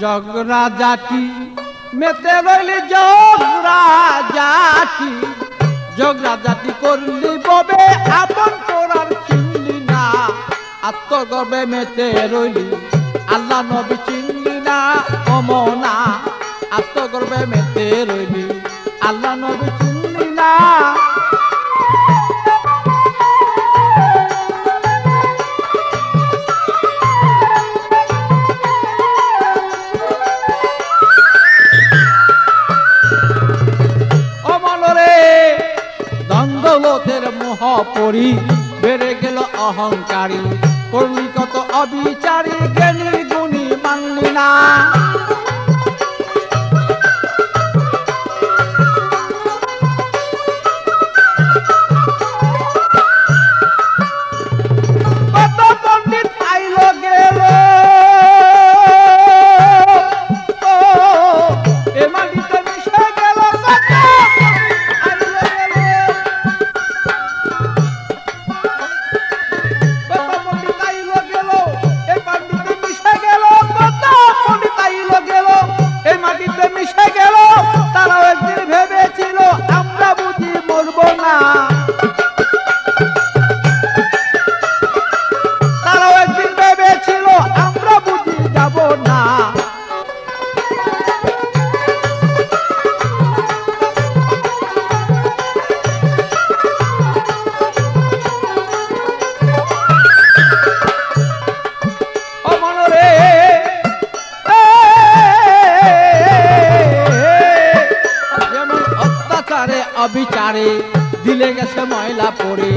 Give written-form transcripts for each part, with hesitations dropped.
জগরা জাতি মেতে রইলি জগরা জাতি, জগরা জাতি করলি ববে আপন তোরার চিনলি না, আত্মগর্বে মেতে রইলি আল্লাহ নবী চিনলি না অমনা, আত্মগর্বে মেতে রইলি আল্লাহ নবী চিনলি না। দৌলতের মোহ পরি বেড়ে গেল অহংকারী, করলি কত অবিচারী, জ্ঞানী গুণী মানলি না। কত পণ্ডিত আইল গেল, এ মাটিতে মিশে গেল, তারাও একদিন ভেবেছিল আমরা বুঝি মরব না, তারাও একদিন ভেবেছিল আমরা বুঝি যাব না। অবিচারে দিলে গেছে ময়লা পরে,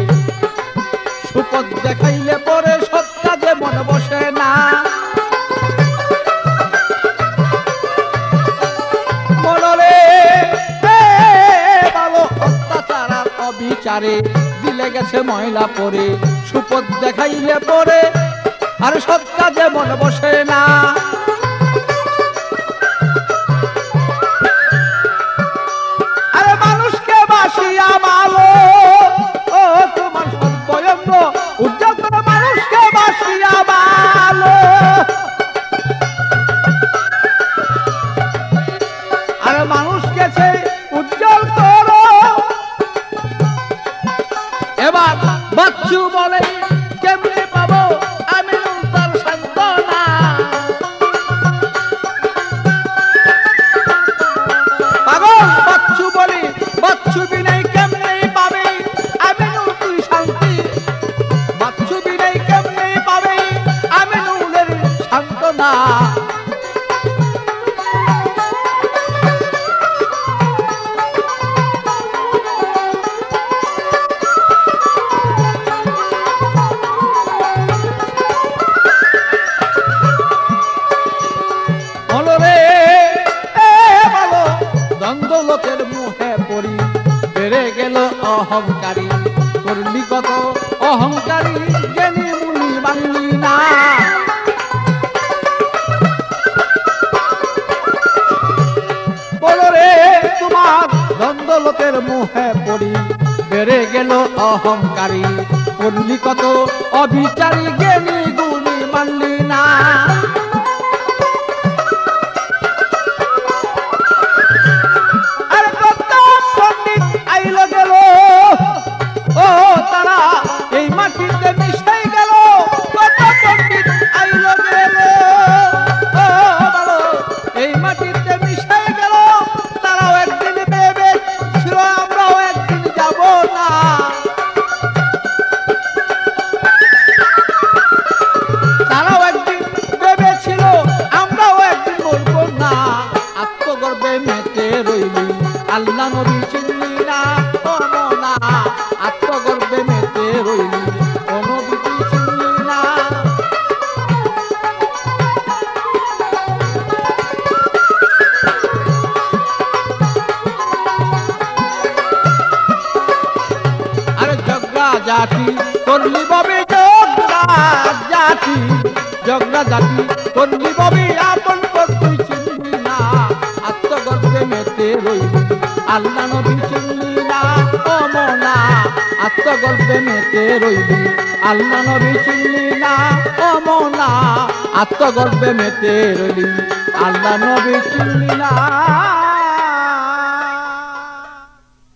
সুপথ দেখাইলে পরে সৎ কাজে মনে বসে না। মনরে ভালো অত্যাচার আর অবিচারে দিলে গেছে ময়লা পরে, সুপথ দেখাইলে পরে আর সৎ কাজে মনে বসে না। ভালো ও তোমার সর্বয়ঙ্গ উজ্জ্বল করে মানুষকে বাসিয়া ভালো, আর মানুষকে সেই উজ্জ্বল করো। এবার বাচ্চু বলে কেমনে পাবো আমি তার সান্ত্বনা, পাগল বাচ্চু বলি বাচ্চু বিনাই কেমনে পাবে আমিনুল তুই শান্তি, বাচ্চু বিনাই কেমনে পাবে আমিনুলের সান্ত্বনা। দৌলতের মুহে পড়ি বেড়ে গেল অহংকারী, করলি কত অহংকারী, জ্ঞানী মুনি মানলি না। বলো রে তোমার দৌলতের মুহে পড়ি বেড়ে গেল অহংকারী, করলি কত অবিচারী, জ্ঞানী গুণী মানলি না। ও তারা এই মাটিতে মিশে গেল, কত পণ্ডিত আইল গেল, ও ভালো এই মাটিতে মিশে গেল, তারাও একদিন ভেবে ছিল আমরাও একদিন যাব না। তারাও একদিন ভেবেছিল আমরাও একদিন মরব না, আত্মগর্বে মেতে রইলি আল্লাহ নবী চিনলি না অমনা, আত্মগর্বে মেতে রইলি নবী চিনলি না। আরে জগরা জাতি করলি ববে, জগরা জাতি, জগরা জাতি করলি ববে আপন তুই চিনলি না, আত্মগর্বে মেতে রইলি আল্লাহ নবী চিনলি না অমনা, আত্মগর্বে মেতে রইলি আল্লাহ নবী চিনলি না অমনা, আত্মগর্বে মেতে রইলি আল্লাহ নবী চিনলি না